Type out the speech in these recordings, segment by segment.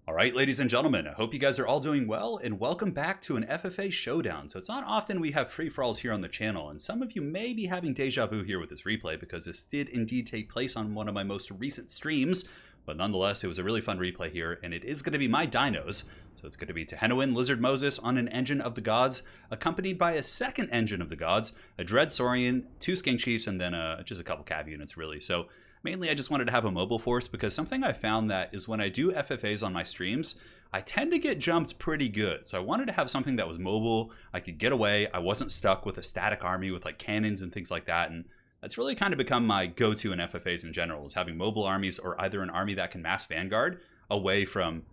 Alright, ladies and gentlemen, I hope you guys are all doing well, and welcome back to an FFA showdown. So it's not often we have free-for-alls here on the channel, and some of you may be having deja vu here with this replay, because this did indeed take place on one of my most recent streams, but nonetheless, it was a really fun replay here, and it is going to be my dinos. So it's going to be Tehenoin Lizard Moses on an Engine of the Gods, accompanied by a second Engine of the Gods, a Dread Saurian, two Skink Chiefs, and then just a couple cav units, really. So mainly, I just wanted to have a mobile force because something I found that is when I do FFAs on my streams, I tend to get jumped pretty good. So I wanted to have something that was mobile, I could get away, I wasn't stuck with a static army with like cannons and things like that. And that's really kind of become my go-to in FFAs in general, is having mobile armies or either an army that can mass Vanguard away from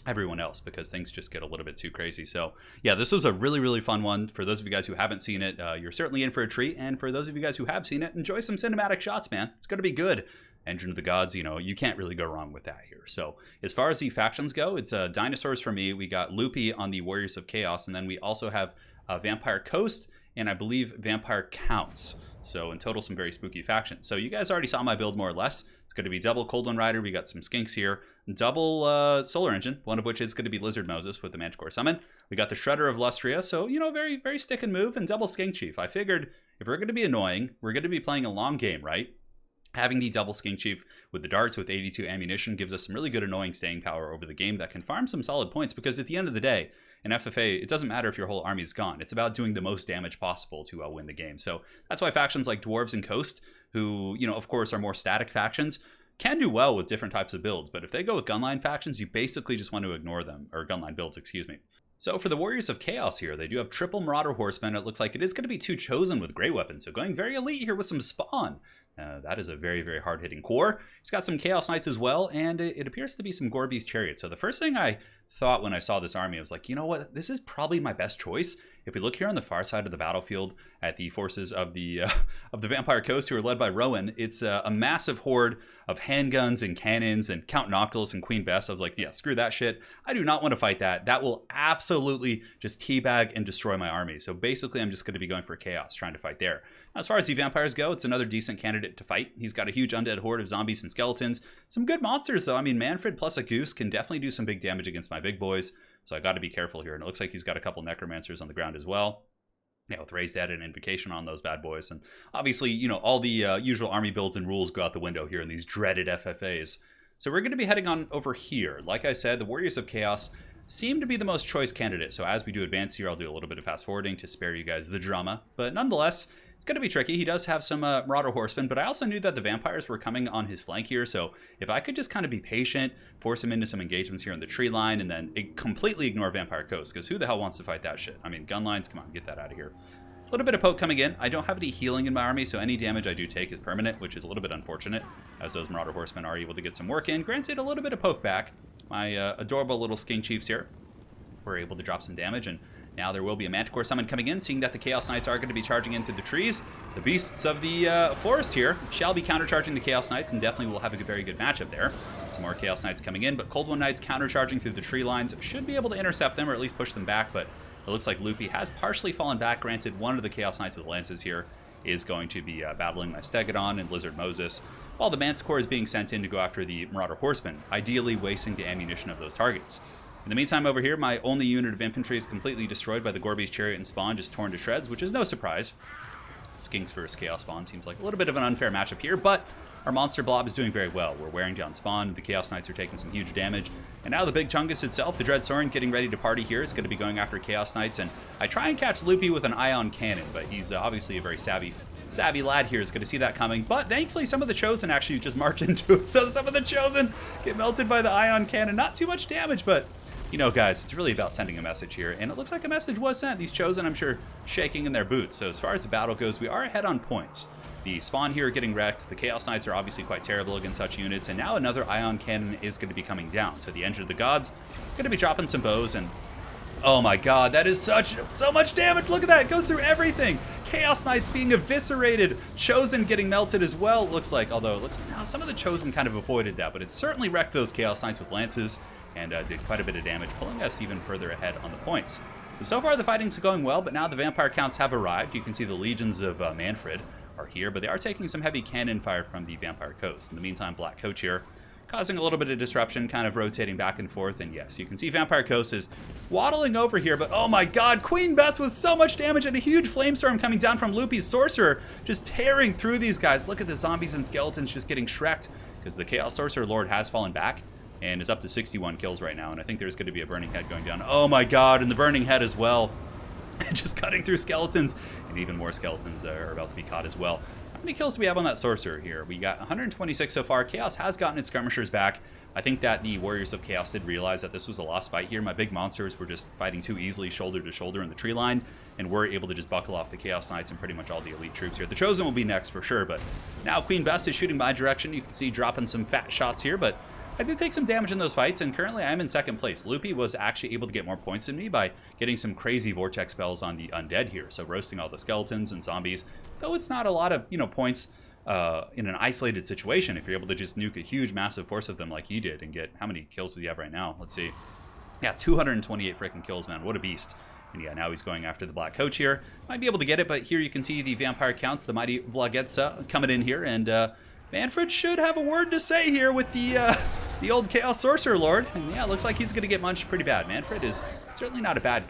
everyone else, because things just get a little bit too crazy. So yeah, this was a really fun one. For those of you guys who haven't seen it, you're certainly in for a treat, and for those of you guys who have seen it, enjoy some cinematic shots, man. It's gonna be good. Engine of the Gods, you know, you can't really go wrong with that here. So as far as the factions go, it's dinosaurs for me. We got Loopy on the Warriors of Chaos, and then we also have Vampire Coast, and I believe Vampire Counts. So in total, some very spooky factions. So you guys already saw my build more or less. It's going to be double Cold One Rider. We got some Skinks here. Double Solar Engine, one of which is going to be Lizard Moses with the Manticore Summon. We got the Shredder of Lustria. So, you know, very stick and move, and double Skink Chief. I figured if we're going to be annoying, we're going to be playing a long game, right? Having the double Skink Chief with the darts with 82 ammunition gives us some really good annoying staying power over the game that can farm some solid points, because at the end of the day, in FFA, it doesn't matter if your whole army is gone. It's about doing the most damage possible to win the game. So that's why factions like Dwarves and Coast, who, you know, of course, are more static factions, can do well with different types of builds. But if they go with gunline factions, you basically just want to ignore them, or gunline builds, excuse me. So for the Warriors of Chaos here, they do have triple Marauder Horsemen. It looks like it is going to be two Chosen with great weapons. So going very elite here with some Spawn. That is a very hard-hitting core. He's got some Chaos Knights as well, and it appears to be some Gorby's Chariot. So the first thing I thought when I saw this army, I was like, you know what? This is probably my best choice. If we look here on the far side of the battlefield at the forces of the Vampire Coast, who are led by Rowan, it's a massive horde of handguns and cannons and Count Noctilus and Queen Bess. I was like, yeah, screw that shit. I do not want to fight that. That will absolutely just teabag and destroy my army. So basically, I'm just going to be going for chaos, trying to fight there. Now, as far as the vampires go, it's another decent candidate to fight. He's got a huge undead horde of zombies and skeletons. Some good monsters, though. I mean, Manfred plus a Goose can definitely do some big damage against my big boys. So I got to be careful here. And it looks like he's got a couple Necromancers on the ground as well. Yeah, with Raised Dead and Invocation on those bad boys. And obviously, you know, all the usual army builds and rules go out the window here in these dreaded FFAs. So we're going to be heading on over here. Like I said, the Warriors of Chaos seem to be the most choice candidate. So as we do advance here, I'll do a little bit of fast forwarding to spare you guys the drama. But nonetheless, it's going to be tricky. He does have some Marauder Horsemen, but I also knew that the vampires were coming on his flank here. So if I could just kind of be patient, force him into some engagements here on the tree line, and then completely ignore Vampire Coast, because who the hell wants to fight that shit? I mean, gun lines, come on, get that out of here. A little bit of poke coming in. I don't have any healing in my army, so any damage I do take is permanent, which is a little bit unfortunate, as those Marauder Horsemen are able to get some work in. Granted, a little bit of poke back. My adorable little Skink Chiefs here were able to drop some damage, and now there will be a Manticore Summon coming in, seeing that the Chaos Knights are going to be charging into the trees. The beasts of the forest here shall be countercharging the Chaos Knights, and definitely will have a very good matchup there. Some more Chaos Knights coming in, but Cold One Knights countercharging through the tree lines should be able to intercept them, or at least push them back, but it looks like Loopy has partially fallen back. Granted, one of the Chaos Knights with lances here is going to be battling my Stegodon and Lizard Moses, while the Manticore is being sent in to go after the Marauder Horsemen, ideally wasting the ammunition of those targets. In the meantime, over here, my only unit of infantry is completely destroyed by the Gorby's Chariot and Spawn, just torn to shreds, which is no surprise. Skinks versus Chaos Spawn seems like a little bit of an unfair matchup here, but our Monster Blob is doing very well. We're wearing down Spawn, the Chaos Knights are taking some huge damage, and now the Big Chungus itself, the Dread Saurian, getting ready to party here, is going to be going after Chaos Knights, and I try and catch Loopy with an Ion Cannon, but he's obviously a very savvy lad here, is going to see that coming. But thankfully, some of the Chosen actually just march into it, so some of the Chosen get melted by the Ion Cannon. Not too much damage, but you know, guys, it's really about sending a message here, and it looks like a message was sent. These Chosen, I'm sure, shaking in their boots. So as far as the battle goes, we are ahead on points. The Spawn here getting wrecked. The Chaos Knights are obviously quite terrible against such units, and now another Ion Cannon is going to be coming down. So the Engine of the Gods going to be dropping some bows, and oh my god, that is so much damage. Look at that, it goes through everything. Chaos Knights being eviscerated. Chosen getting melted as well, it looks like, although it looks like now some of the Chosen kind of avoided that, but it certainly wrecked those Chaos Knights with lances, and did quite a bit of damage, pulling us even further ahead on the points. So far the fighting's going well, but now the Vampire Counts have arrived. You can see the legions of Manfred are here, but they are taking some heavy cannon fire from the Vampire Coast. In the meantime, Black Coach here causing a little bit of disruption, kind of rotating back and forth. And yes, you can see Vampire Coast is waddling over here, but oh my god, Queen Bess with so much damage and a huge flamestorm coming down from Loopy's Sorcerer, just tearing through these guys. Look at the zombies and skeletons just getting shreked, because the Chaos Sorcerer Lord has fallen back and is up to 61 kills right now, and I think there's going to be a Burning Head going down. Oh my god, and the Burning Head as well. Just cutting through skeletons, and even more skeletons are about to be caught as well. How many kills do we have on that Sorcerer here? We got 126 so far. Chaos has gotten its skirmishers back. I think that the Warriors of Chaos did realize that this was a lost fight here. My big monsters were just fighting too easily shoulder to shoulder in the tree line, and we're able to just buckle off the Chaos Knights and pretty much all the elite troops here. The Chosen will be next for sure, but now Queen Bess is shooting my direction. You can see dropping some fat shots here, but I did take some damage in those fights, and currently I'm in second place. Loopy was actually able to get more points than me by getting some crazy vortex spells on the undead here, so roasting all the skeletons and zombies. Though it's not a lot of, points in an isolated situation if you're able to just nuke a huge, massive force of them like he did and get, how many kills do you have right now? Let's see. Yeah, 228 freaking kills, man. What a beast. And yeah, now he's going after the Black Coach here. Might be able to get it, but here you can see the Vampire Counts, the mighty Vlagetsa, coming in here, and Manfred should have a word to say here with the old Chaos Sorcerer Lord. And yeah, looks like he's going to get munched pretty bad. Manfred is certainly not a bad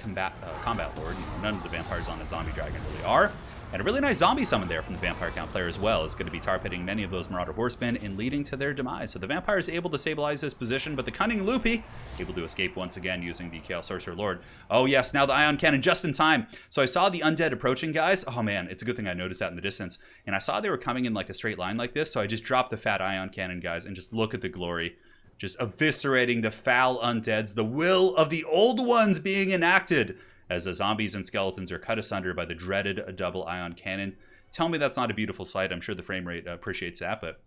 combat Lord. None of the vampires on a zombie dragon really are. And a really nice zombie summon there from the Vampire Count player as well is going to be tar pitting many of those Marauder Horsemen and leading to their demise. So the Vampire is able to stabilize this position, but the cunning Loopy able to escape once again using the Chaos Sorcerer Lord. Oh yes, now the Ion Cannon just in time. So I saw the undead approaching, guys. Oh man, it's a good thing I noticed that in the distance. And I saw they were coming in like a straight line like this, so I just dropped the fat Ion Cannon, guys, and just look at the glory. Just eviscerating the foul undeads, the will of the old ones being enacted, as the zombies and skeletons are cut asunder by the dreaded double Ion Cannon. Tell me that's not a beautiful sight. I'm sure the frame rate appreciates that, but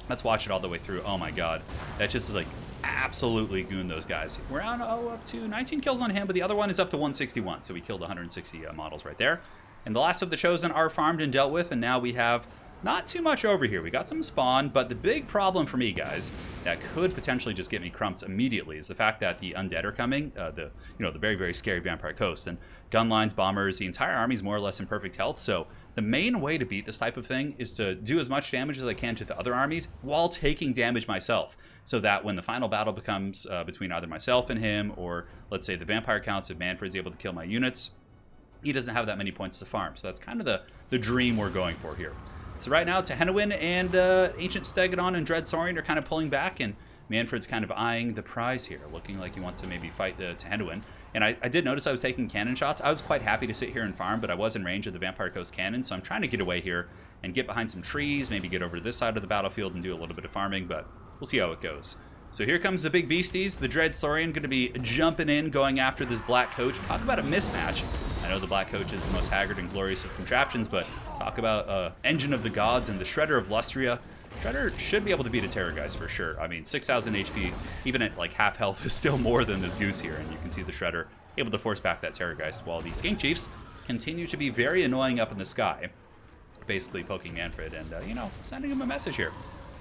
let's watch it all the way through. Oh my god. That just is like absolutely goon those guys. We're on up to 19 kills on him, but the other one is up to 161, so we killed 160 models right there. And the last of the Chosen are farmed and dealt with, and now we have not too much over here. We got some spawn, but the big problem for me, guys, that could potentially just get me crumped immediately is the fact that the undead are coming, the very, very scary Vampire Coast, and gun lines, bombers, the entire army is more or less in perfect health. So the main way to beat this type of thing is to do as much damage as I can to the other armies while taking damage myself, so that when the final battle becomes between either myself and him, or let's say the Vampire Counts, if Manfred's able to kill my units, he doesn't have that many points to farm. So that's kind of the dream we're going for here. So right now, Tehenowin and Ancient Stegodon and Dread Saurian are kind of pulling back, and Manfred's kind of eyeing the prize here, looking like he wants to maybe fight the Tehenowin. And I did notice I was taking cannon shots. I was quite happy to sit here and farm, but I was in range of the Vampire Coast cannon, so I'm trying to get away here and get behind some trees, maybe get over to this side of the battlefield and do a little bit of farming, but we'll see how it goes. So here comes the big beasties. The Dread Saurian going to be jumping in, going after this Black Coach. Talk about a mismatch. I know the Black Coach is the most haggard and glorious of contraptions, but talk about Engine of the Gods and the Shredder of Lustria. Shredder should be able to beat a Terror, guys, for sure. I mean, 6,000 HP, even at like half health, is still more than this Goose here, and you can see the Shredder able to force back that Terrorgeist, while the Skink Chiefs continue to be very annoying up in the sky, basically poking Manfred and, sending him a message here.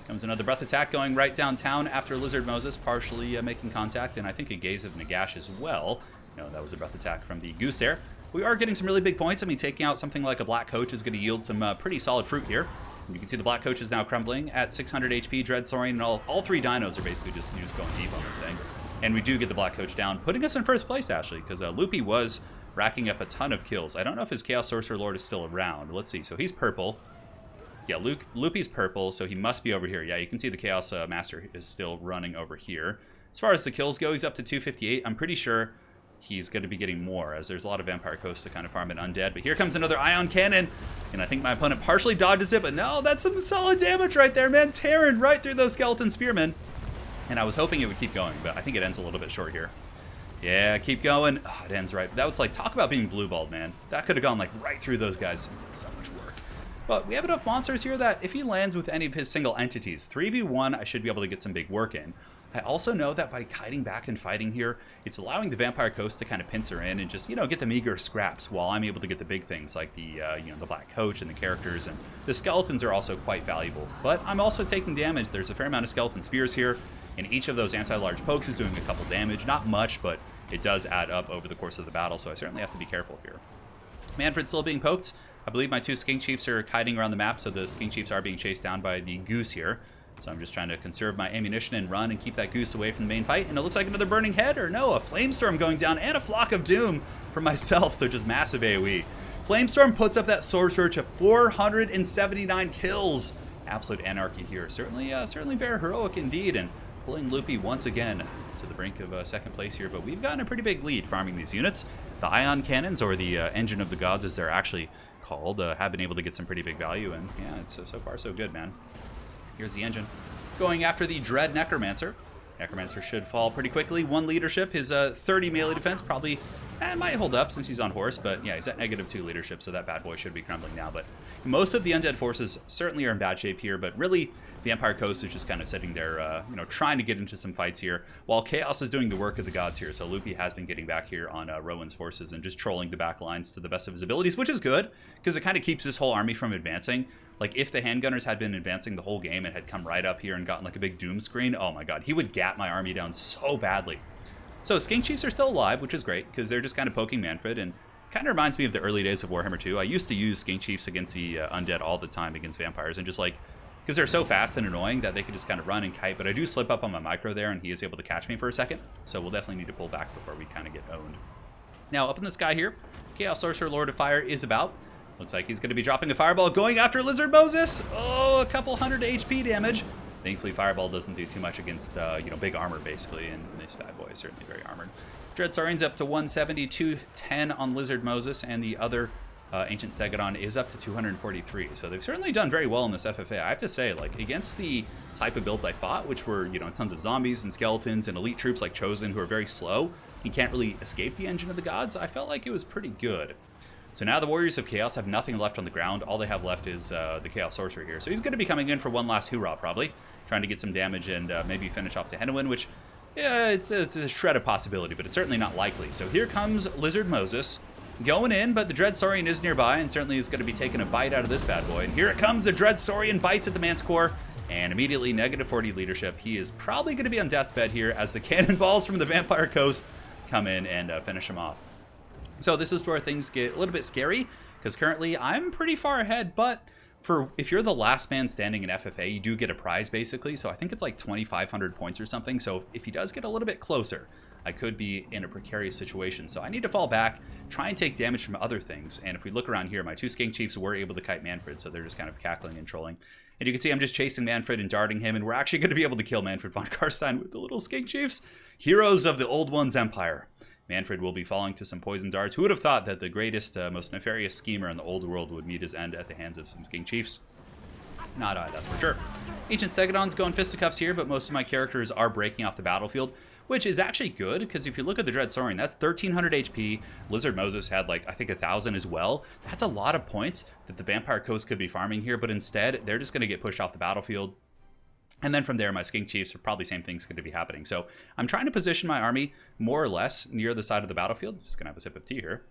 Comes another breath attack going right downtown after Lizard Moses, partially making contact, and I think a Gaze of Nagash as well. That was a breath attack from the Goose there. We are getting some really big points. I mean, taking out something like a Black Coach is going to yield some pretty solid fruit here. And you can see the Black Coach is now crumbling at 600 HP. Dread Saurian and all three dinos are basically just going deep on this thing. And we do get the Black Coach down, putting us in first place, actually, because Loopy was racking up a ton of kills. I don't know if his Chaos Sorcerer Lord is still around. Let's see. So he's purple. Yeah, Loopy's purple, so he must be over here. Yeah, you can see the Chaos Master is still running over here. As far as the kills go, he's up to 258. I'm pretty sure he's going to be getting more, as there's a lot of Vampire Coast to kind of farm an undead. But here comes another Ion Cannon, and I think my opponent partially dodges it, but no, that's some solid damage right there, man. Tearing right through those Skeleton Spearmen. And I was hoping it would keep going, but I think it ends a little bit short here. Yeah, keep going. Oh, it ends right. That was like, talk about being blue-balled, man. That could have gone like right through those guys. It did so much work. But we have enough monsters here that if he lands with any of his single entities, 3v1, I should be able to get some big work in. I also know that by kiting back and fighting here, it's allowing the Vampire Coast to kind of pincer in and just, get the meager scraps, while I'm able to get the big things like the, the Black Coach and the characters, and the skeletons are also quite valuable. But I'm also taking damage. There's a fair amount of skeleton spears here, and each of those anti-large pokes is doing a couple damage. Not much, but it does add up over the course of the battle, so I certainly have to be careful here. Manfred's still being poked. I believe my two Skink Chiefs are kiting around the map, so the Skink Chiefs are being chased down by the Goose here. So I'm just trying to conserve my ammunition and run and keep that goose away from the main fight. And it looks like another burning head, or no, a flamestorm going down and a flock of doom for myself. So just massive AoE. Flamestorm puts up that sword search of 479 kills. Absolute anarchy here. Certainly very heroic indeed. And pulling Loopy once again to the brink of second place here. But we've gotten a pretty big lead farming these units. The ion cannons, or the engine of the gods as they're actually called, have been able to get some pretty big value. And yeah, it's so far so good, man. Here's the engine. Going after the Dread Necromancer. Necromancer should fall pretty quickly. 1 leadership. His 30 melee defense probably might hold up since he's on horse. But yeah, he's at -2 leadership, so that bad boy should be crumbling now. But most of the undead forces certainly are in bad shape here. But really, the Empire Coast is just kind of sitting there, trying to get into some fights here, while Chaos is doing the work of the gods here. So Loopy has been getting back here on Rowan's forces and just trolling the back lines to the best of his abilities, which is good, because it kind of keeps this whole army from advancing. Like, if the handgunners had been advancing the whole game and had come right up here and gotten like a big doom screen, oh my god, he would gat my army down so badly. So Skink Chiefs are still alive, which is great, because they're just kind of poking Manfred, and kind of reminds me of the early days of Warhammer 2. I used to use Skink Chiefs against the undead all the time against vampires, and just like, because they're so fast and annoying that they could just kind of run and kite, but I do slip up on my micro there, and he is able to catch me for a second, so we'll definitely need to pull back before we kind of get owned. Now, up in the sky here, Chaos Sorcerer Lord of Fire is about. Looks like he's going to be dropping a fireball, going after Lizard Moses. Oh, a couple hundred HP damage. Thankfully, fireball doesn't do too much against, big armor, basically, and this bad boy is certainly very armored. Dread Saurian's up to 170, 210 on Lizard Moses, and the other Ancient Stegodon is up to 243. So they've certainly done very well in this FFA. I have to say, like, against the type of builds I fought, which were, tons of zombies and skeletons and elite troops like Chosen who are very slow, you can't really escape the engine of the gods, I felt like it was pretty good. So now the Warriors of Chaos have nothing left on the ground. All they have left is the Chaos Sorcerer here. So he's going to be coming in for one last hoorah, probably. Trying to get some damage and maybe finish off Tehenowin, which, yeah, it's a shred of possibility, but it's certainly not likely. So here comes Lizard Moses going in, but the Dread Saurian is nearby and certainly is going to be taking a bite out of this bad boy. And here it comes. The Dread Saurian bites at the Man's Core and immediately -40 leadership. He is probably going to be on death's bed here as the cannonballs from the Vampire Coast come in and finish him off. So this is where things get a little bit scary, because currently I'm pretty far ahead, but if you're the last man standing in FFA, you do get a prize basically. So I think it's like 2,500 points or something. So if he does get a little bit closer, I could be in a precarious situation. So I need to fall back, try and take damage from other things. And if we look around here, my 2 Skink Chiefs were able to kite Manfred, so they're just kind of cackling and trolling. And you can see I'm just chasing Manfred and darting him, and we're actually going to be able to kill Manfred von Karstein with the little Skink Chiefs. Heroes of the Old One's Empire. Manfred will be falling to some poison darts. Who would have thought that the greatest, most nefarious schemer in the old world would meet his end at the hands of some Skink Chiefs? Not I, that's for sure. Ancient Stegodon's going fisticuffs here, but most of my characters are breaking off the battlefield, which is actually good, because if you look at the Dread Saurian, that's 1,300 HP. Lizard Moses had, like, I think 1,000 as well. That's a lot of points that the Vampire Coast could be farming here, but instead, they're just going to get pushed off the battlefield. And then from there, my Skink Chiefs are probably same thing's going to be happening. So I'm trying to position my army more or less near the side of the battlefield. Just going to have a sip of tea here.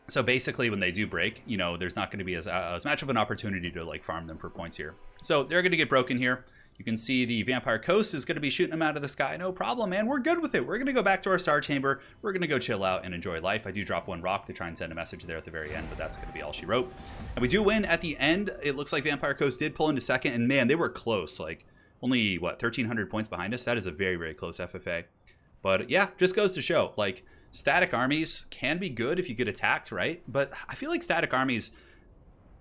So basically, when they do break, there's not going to be as much of an opportunity to like farm them for points here. So they're going to get broken here. You can see the Vampire Coast is going to be shooting them out of the sky. No problem, man. We're good with it. We're going to go back to our Star Chamber. We're going to go chill out and enjoy life. I do drop 1 rock to try and send a message there at the very end, but that's going to be all she wrote. And we do win at the end. It looks like Vampire Coast did pull into second, and man, they were close. Like, only, 1,300 points behind us? That is a very, very close FFA. But yeah, just goes to show, like, static armies can be good if you get attacked, right? But I feel like static armies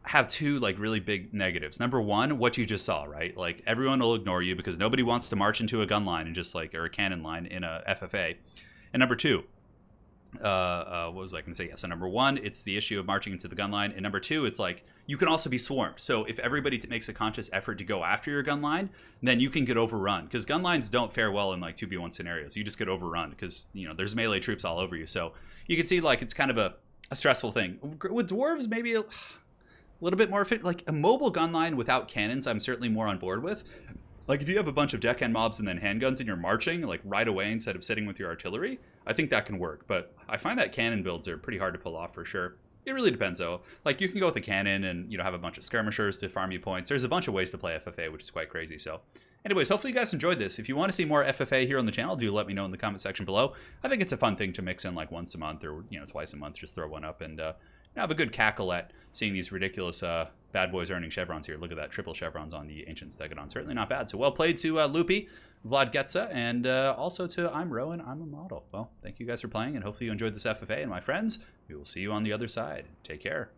have 2 like really big negatives. Number 1, what you just saw, right? Like, everyone will ignore you because nobody wants to march into a gun line and just like, or a cannon line in a FFA. And number 2, what was I going to say? Yeah, so number 1, it's the issue of marching into the gun line, and number 2, it's like you can also be swarmed. So if everybody makes a conscious effort to go after your gun line, then you can get overrun, because gun lines don't fare well in like 2v1 scenarios. You just get overrun because there's melee troops all over you. So you can see like it's kind of a stressful thing. With dwarves, maybe a little bit more fit, like a mobile gun line without cannons, I'm certainly more on board with. Like, if you have a bunch of deckhand mobs and then handguns and you're marching like right away instead of sitting with your artillery, I think that can work. But I find that cannon builds are pretty hard to pull off for sure. It really depends though. Like, you can go with a cannon and have a bunch of skirmishers to farm you points. There's a bunch of ways to play FFA, which is quite crazy. So anyways, hopefully you guys enjoyed this. If you want to see more FFA here on the channel, do let me know in the comment section below. I think it's a fun thing to mix in like once a month or twice a month. Just throw one up and have a good cackle at seeing these ridiculous bad boys earning chevrons here. Look at that, triple chevrons on the Ancient Stegodon. Certainly not bad. So well played to Loopy, Vlad Getza, and also to I'm Rowan, I'm a Model. Well, thank you guys for playing, and hopefully you enjoyed this FFA. And my friends, we will see you on the other side. Take care.